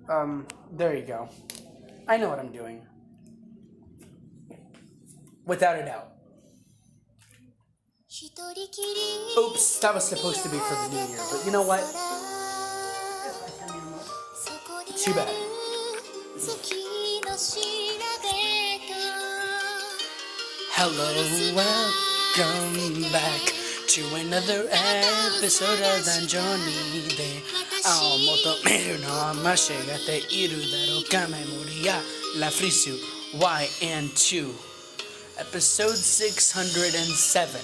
There you go. I know what I'm doing. Without a doubt. Oops, that was supposed to be for the new year, but you know what? Too bad. Hello, welcome back to another episode of Danjoni de Aomotomeru no Amashe Gate Iru Daroka Memoria La Freese YN2 Episode 607.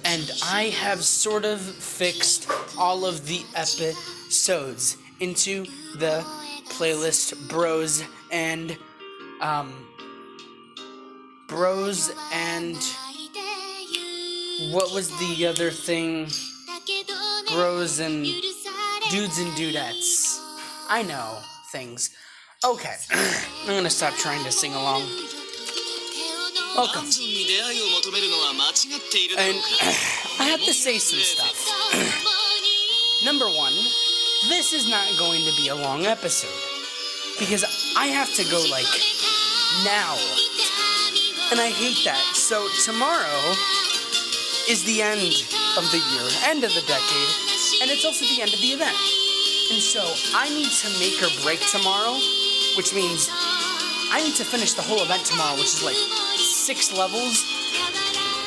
And I have sort of fixed all of the episodes into the playlist Bros and what was the other thing? Bros and Dudes and Dudettes. I know things. Okay, I'm gonna stop trying to sing along. Welcome. And I have to say some stuff. Number one, this is not going to be a long episode. Because I have to go, now. And I hate that. So tomorrow is the end of the year, end of the decade, and it's also the end of the event. And so I need to make or break tomorrow, which means I need to finish the whole event tomorrow, which is 6 levels.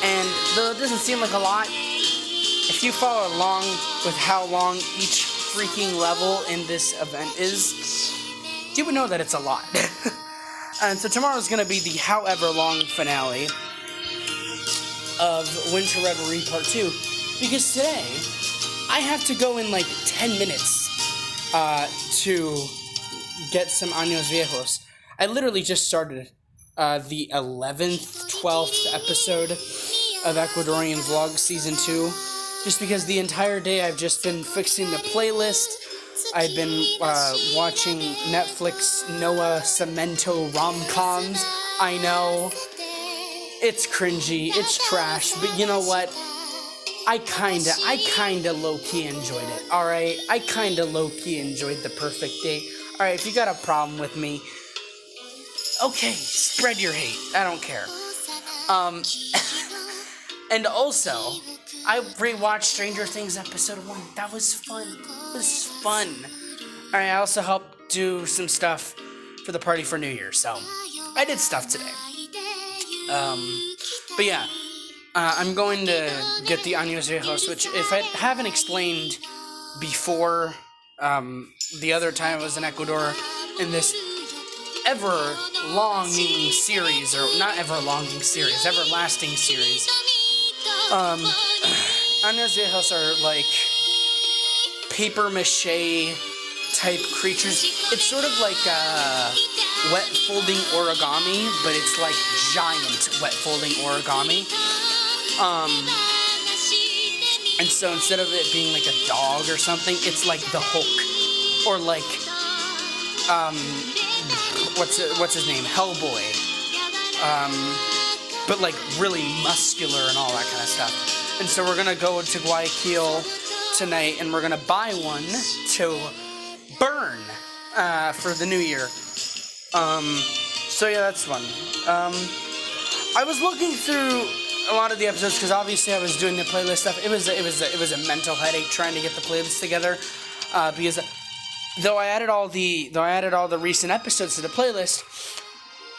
And though it doesn't seem like a lot, if you follow along with how long each freaking level in this event is, you would know that it's a lot. And so tomorrow's going to be the however long finale of Winter Reverie Part 2. Because today, I have to go in 10 minutes to get some Años Viejos. I literally just started the 11th, 12th episode of Ecuadorian Vlog Season 2. Just because the entire day I've just been fixing the playlist. I've been watching Netflix Noah Cemento rom-coms. I know. It's cringy. It's trash. But you know what? I kinda low-key enjoyed it. Alright? I kinda low-key enjoyed The Perfect Date. Alright, if you got a problem with me, okay, spread your hate. I don't care. And also, I rewatched Stranger Things Episode 1. That was fun. It was fun. Alright, I also helped do some stuff for the party for New Year, so I did stuff today. But yeah, I'm going to get the Años Viejos, which if I haven't explained before, the other time I was in Ecuador in this ever-longing series, or not ever-longing series, everlasting series, Años Viejos are paper mache type creatures. It's sort of like wet folding origami, but it's giant wet folding origami. And so instead of it being a dog or something, it's the Hulk, or what's his name, Hellboy. But really muscular and all that kind of stuff. And so we're gonna go to Guayaquil tonight, and we're gonna buy one to burn for the new year. So yeah, that's fun. I was looking through a lot of the episodes because obviously I was doing the playlist stuff. It was a mental headache trying to get the playlist together because though I added all the recent episodes to the playlist,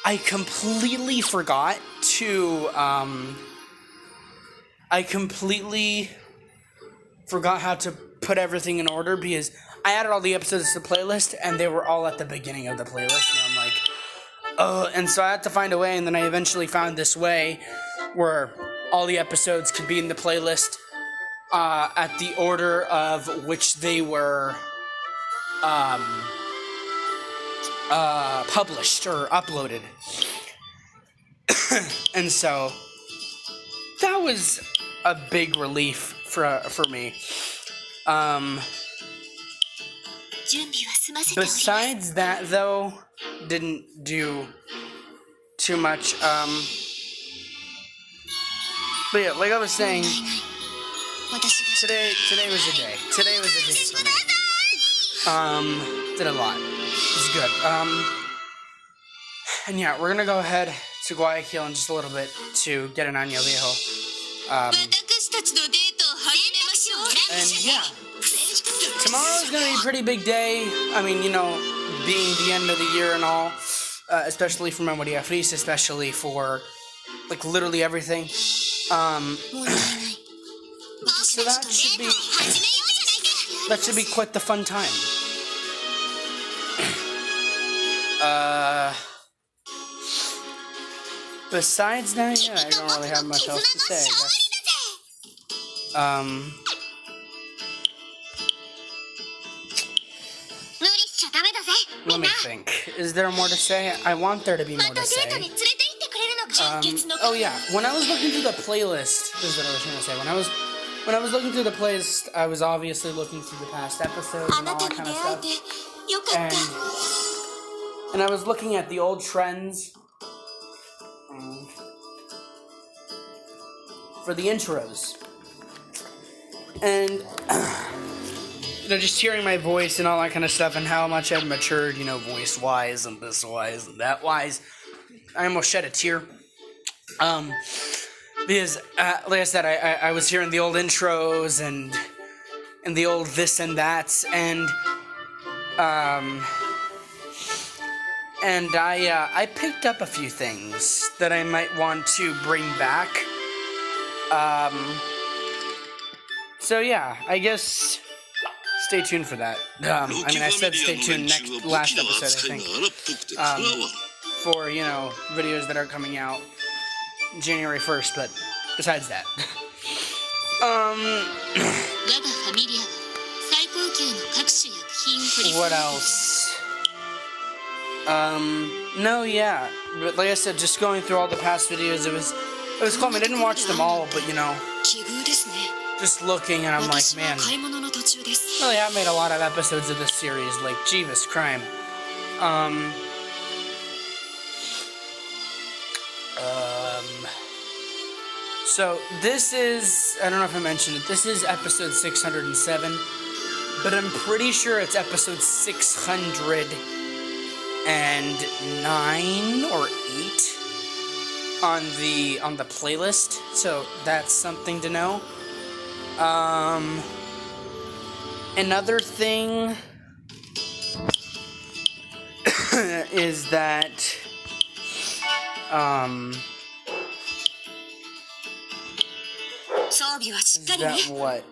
I completely forgot to how to put everything in order because I added all the episodes to the playlist and they were all at the beginning of the playlist, and I'm and so I had to find a way, and then I eventually found this way where all the episodes could be in the playlist at the order of which they were published or uploaded. And so that was a big relief for me. Besides that, though, didn't do too much. But yeah, like I was saying, today was a day. Today was a day for me. Did a lot. It's good. And yeah, we're gonna go ahead to Guayaquil in just a little bit to get an Año Viejo. And yeah, tomorrow's gonna be a pretty big day. I mean, you know, being the end of the year and all, especially for Memoria, Freese, especially for like literally everything. So that should be quite the fun time. Besides that, yeah, I don't really have much else to say, I guess. Let me think. Is there more to say? I want there to be more to say. Oh yeah, when I was looking through the playlist, this is what I was trying to say. When I was looking through the playlist, I was obviously looking through the past episodes and all that kind of stuff. And I was looking at the old trends for the intros. And you know, just hearing my voice and all that kind of stuff and how much I've matured, you know, voice-wise and this-wise and that-wise, I almost shed a tear. Because, like I said, I was hearing the old intros and the old this and that, and I picked up a few things that I might want to bring back. So yeah, I guess stay tuned for that. I mean, I said stay tuned last episode, I think. For, you know, videos that are coming out January 1st, but besides that. What else? No, yeah. But like I said, just going through all the past videos, it was cool. I mean, I didn't watch them all, but, you know, just looking, and I'm like, man, really have made a lot of episodes of this series, like, Jeeves Crime. So, this is, I don't know if I mentioned it, this is episode 607, but I'm pretty sure it's episode 609 or 8 on the playlist, so that's something to know. Another thing is that what?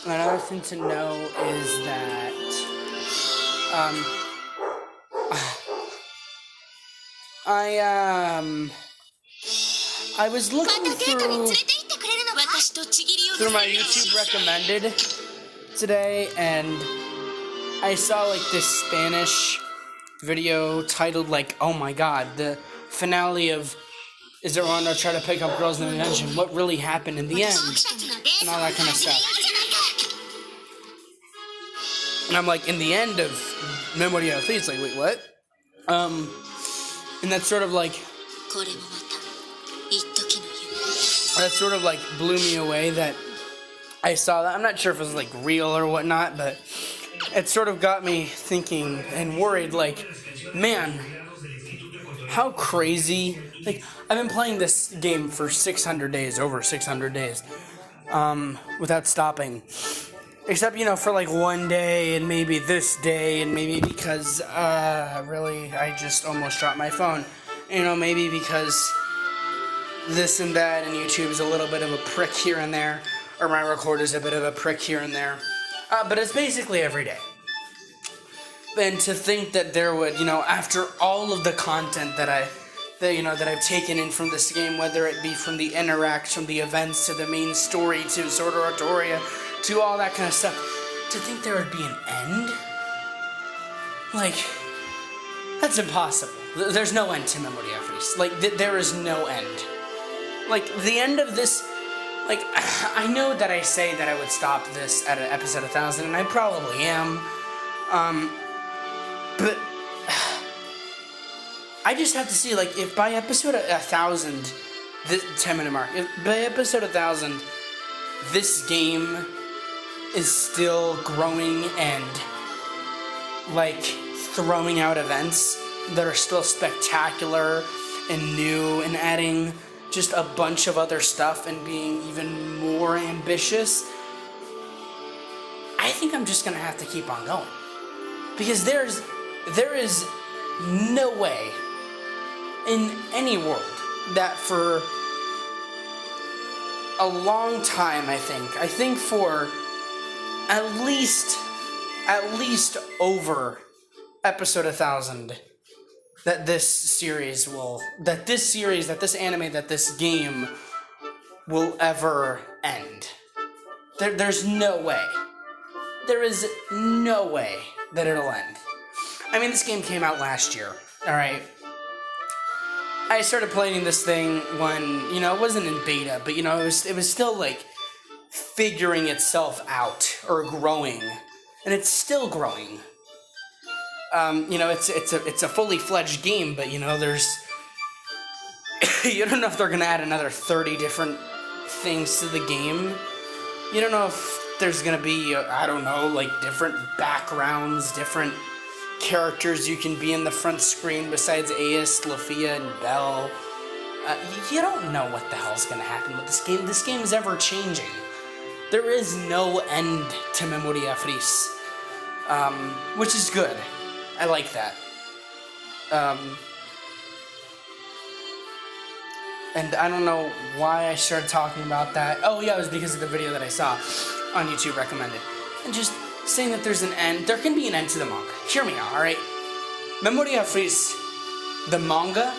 Another thing to know is that I was looking through my YouTube recommended today, and I saw like this Spanish video titled like, "Oh my God, the finale of Is It Wrong to Try to Pick Up Girls in the Dungeon? What really happened in the end?" and all that kind of stuff. And I'm like, in the end of Memoria, Freese, like, wait, what? And that's sort of like blew me away that I saw that. I'm not sure if it was like real or whatnot, but it sort of got me thinking and worried, like, man, how crazy. Like, I've been playing this game for 600 days, over 600 days, without stopping. Except, you know, for like one day and maybe this day and maybe because, really, I just almost dropped my phone. You know, maybe because this and that and YouTube's a little bit of a prick here and there, or my recorder's a bit of a prick here and there. But it's basically every day. And to think that there would, you know, after all of the content that I've taken in from this game, whether it be from the interacts, from the events, to the main story, to Sword of Artoria, to all that kind of stuff, to think there would be an end? Like, that's impossible. There's no end to Memoria Freese. Like, there is no end. Like, the end of this, like, I know that I say that I would stop this at episode 1000, and I probably am, but I just have to see, like, if by episode 1,000, the 10-minute mark, if by episode 1,000, this game is still growing and, like, throwing out events that are still spectacular and new and adding just a bunch of other stuff and being even more ambitious, I think I'm just gonna have to keep on going. Because there is no way in any world that for a long time, I think for at least over episode 1,000, that this anime, that this game will ever end. There's no way. There is no way that it'll end. I mean, this game came out last year, alright? I started playing this thing when, it wasn't in beta, but, it was still, like, figuring itself out, or growing. And it's still growing. It's a fully fledged game, but, there's... you don't know if they're gonna add another 30 different things to the game. You don't know if there's gonna be, different backgrounds, different characters you can be in the front screen besides Ace, Lafia, and Belle. You don't know what the hell's gonna happen with this game. This game is ever changing. There is no end to Memoria, Freese. Which is good. I like that. And I don't know why I started talking about that. Oh yeah, it was because of the video that I saw on YouTube recommended. And just saying that there's an end. There can be an end to the manga. Hear me out, alright? Memoria Freeze, the manga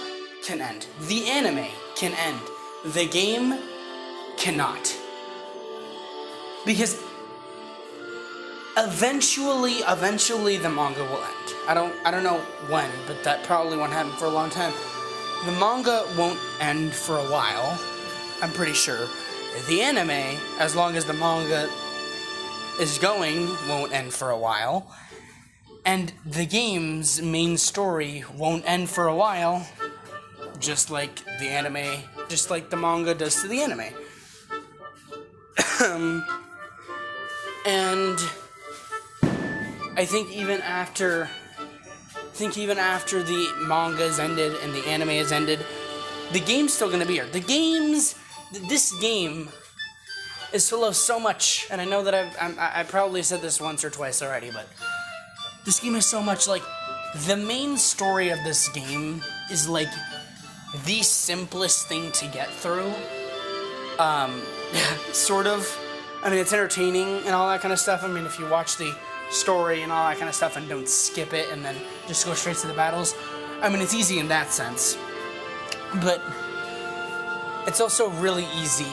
can end. The anime can end. The game cannot. Because eventually the manga will end. I don't know when, but that probably won't happen for a long time. The manga won't end for a while, I'm pretty sure. The anime, as long as the manga is going, won't end for a while. And the game's main story won't end for a while, just like the anime, just like the manga does to the anime. And I think even after the manga is ended and the anime is ended, the game's still gonna be here. This game is full of so much, and I know that I probably said this once or twice already, but this game has so much, like, the main story of this game is, like, the simplest thing to get through. Sort of. I mean, it's entertaining and all that kind of stuff. I mean, if you watch the story and all that kind of stuff and don't skip it and then just go straight to the battles, I mean, it's easy in that sense. But it's also really easy,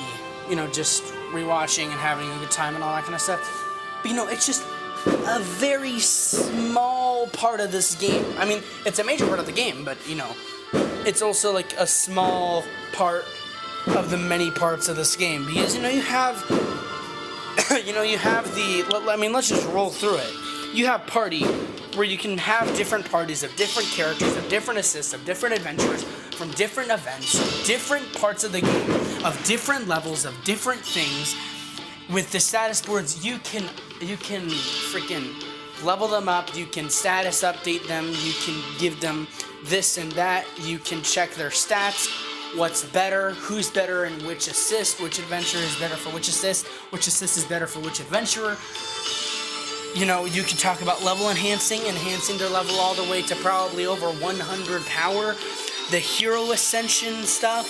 just rewatching and having a good time and all that kind of stuff. But, it's just a very small part of this game. I mean, it's a major part of the game, but, it's also, like, a small part of the many parts of this game. Because, you have... let's just roll through it. You have party, where you can have different parties of different characters, of different assists, of different adventurers, from different events, different parts of the game, of different levels, of different things. With the status boards, you can freaking level them up, you can status update them, you can give them this and that, you can check their stats, what's better, who's better in which assist, which adventurer is better for which assist is better for which adventurer. You can talk about level enhancing their level all the way to probably over 100 power. The hero ascension stuff,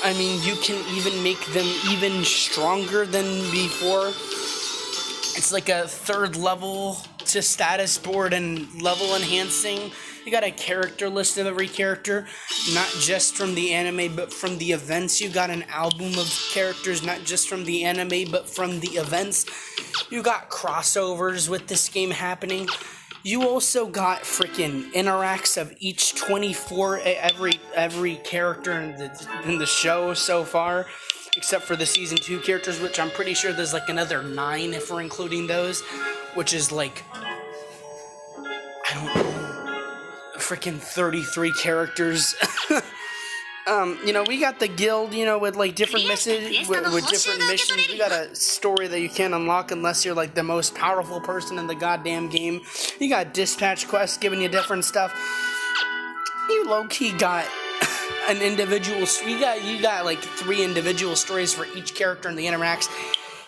I mean, you can even make them even stronger than before. It's like a third level to status board and level enhancing. You got a character list of every character, not just from the anime, but from the events. You got an album of characters, not just from the anime, but from the events. You got crossovers with this game happening. You also got freaking interacts of each 24, every character in the show so far, except for the season 2 characters, which I'm pretty sure there's like another 9 if we're including those, which is like, I don't know, freaking 33 characters. We got the guild, with like different missions, with different missions. We got a story that you can't unlock unless you're like the most powerful person in the goddamn game. You got dispatch quests giving you different stuff. You low-key got an individual. You got like 3 individual stories for each character in the interacts.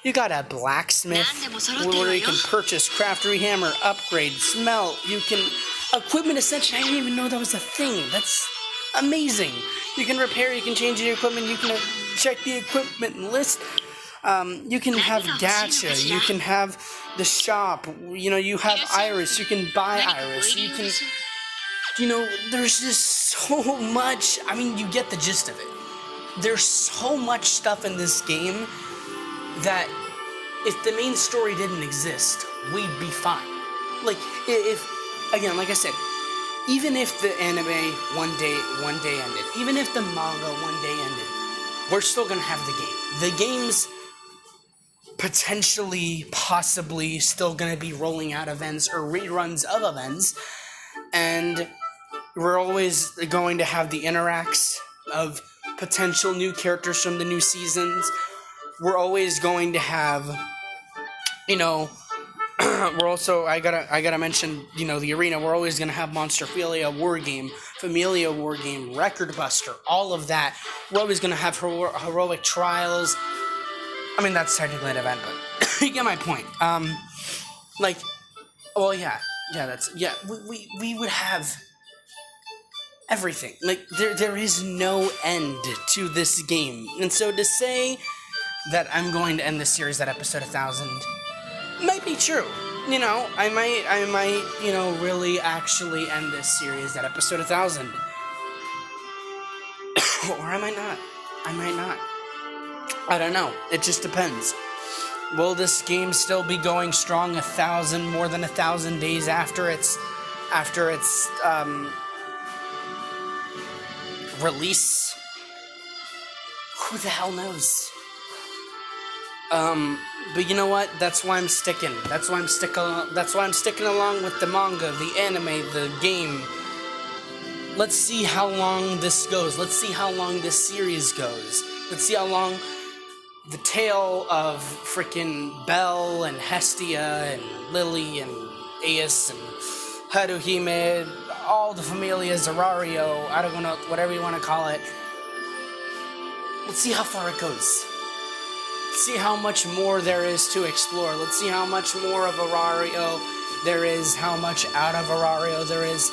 You got a blacksmith where you can purchase, craft, rehammer, upgrade, smelt. You can equipment ascension. I didn't even know that was a thing. That's amazing. You can repair, you can change your equipment, you can check the equipment list. You can have gacha, you can have the shop, you have Iris, you can buy Iris, you can, there's just so much. I mean, you get the gist of it. There's so much stuff in this game that if the main story didn't exist, we'd be fine. Like, again, like I said, even if the anime one day ended, even if the manga one day ended, we're still gonna have the game. The game's potentially, possibly still gonna be rolling out events or reruns of events, and we're always going to have the interacts of potential new characters from the new seasons. We're always going to have, we're also, I gotta mention, the arena. We're always gonna have Monsterphilia Wargame, Familia Wargame, Record Buster, all of that. We're always gonna have heroic trials. I mean, that's technically an event, but you get my point. We would have everything. Like, there is no end to this game. And so to say that I'm going to end this series at episode 1000 might be true. I might, really actually end this series at episode 1000. Or I might not. I don't know. It just depends. Will this game still be going strong more than 1,000 days after its release? Who the hell knows? But you know what? That's why I'm sticking. That's why I'm sticking along with the manga, the anime, the game. Let's see how long this goes. Let's see how long this series goes. Let's see how long the tale of freaking Belle and Hestia and Lily and Ace and Haruhime, all the Familia, Zerario, I don't know, whatever you want to call it. Let's see how far it goes. See how much more there is to explore. Let's see how much more of Arario there is, how much out of Arario there is.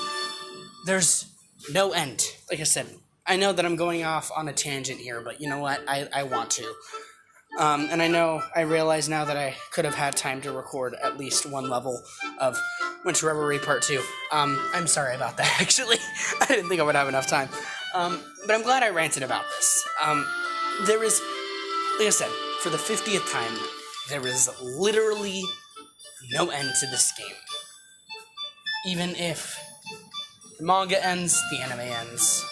There's no end. Like I said, I know that I'm going off on a tangent here, but you know what? I want to. And I realize now that I could have had time to record at least one level of Winter Reverie Part 2. I'm sorry about that, actually. I didn't think I would have enough time. But I'm glad I ranted about this. There is, like I said, for the 50th time, there is literally no end to this game. Even if the manga ends, the anime ends.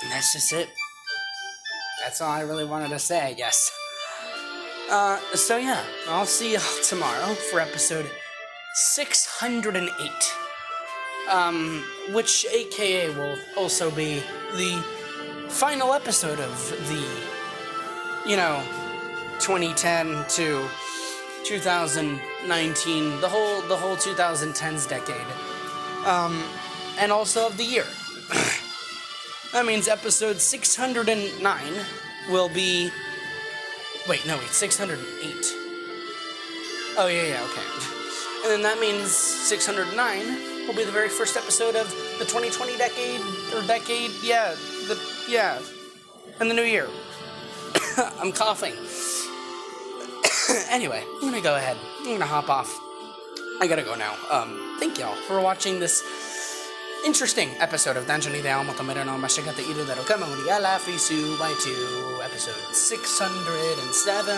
And that's just it. That's all I really wanted to say, I guess. So yeah, I'll see y'all tomorrow for episode 608. Which aka will also be the final episode of the 2010 to 2019, the whole 2010s decade, and also of the year. That means episode 609 will be. 608. Oh yeah, okay. And then that means 609 will be the very first episode of the 2020 decade, and the new year. I'm coughing. Anyway, I'm gonna go ahead. I'm gonna hop off. I gotta go now. Thank y'all for watching this interesting episode of Danjo ni Dao Motomero no Mashigata Iru Daro Kama Murigala Frisu by 2, episode 607.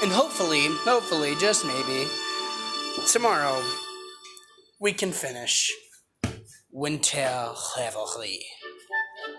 And hopefully, just maybe, tomorrow, we can finish Winter Reverie.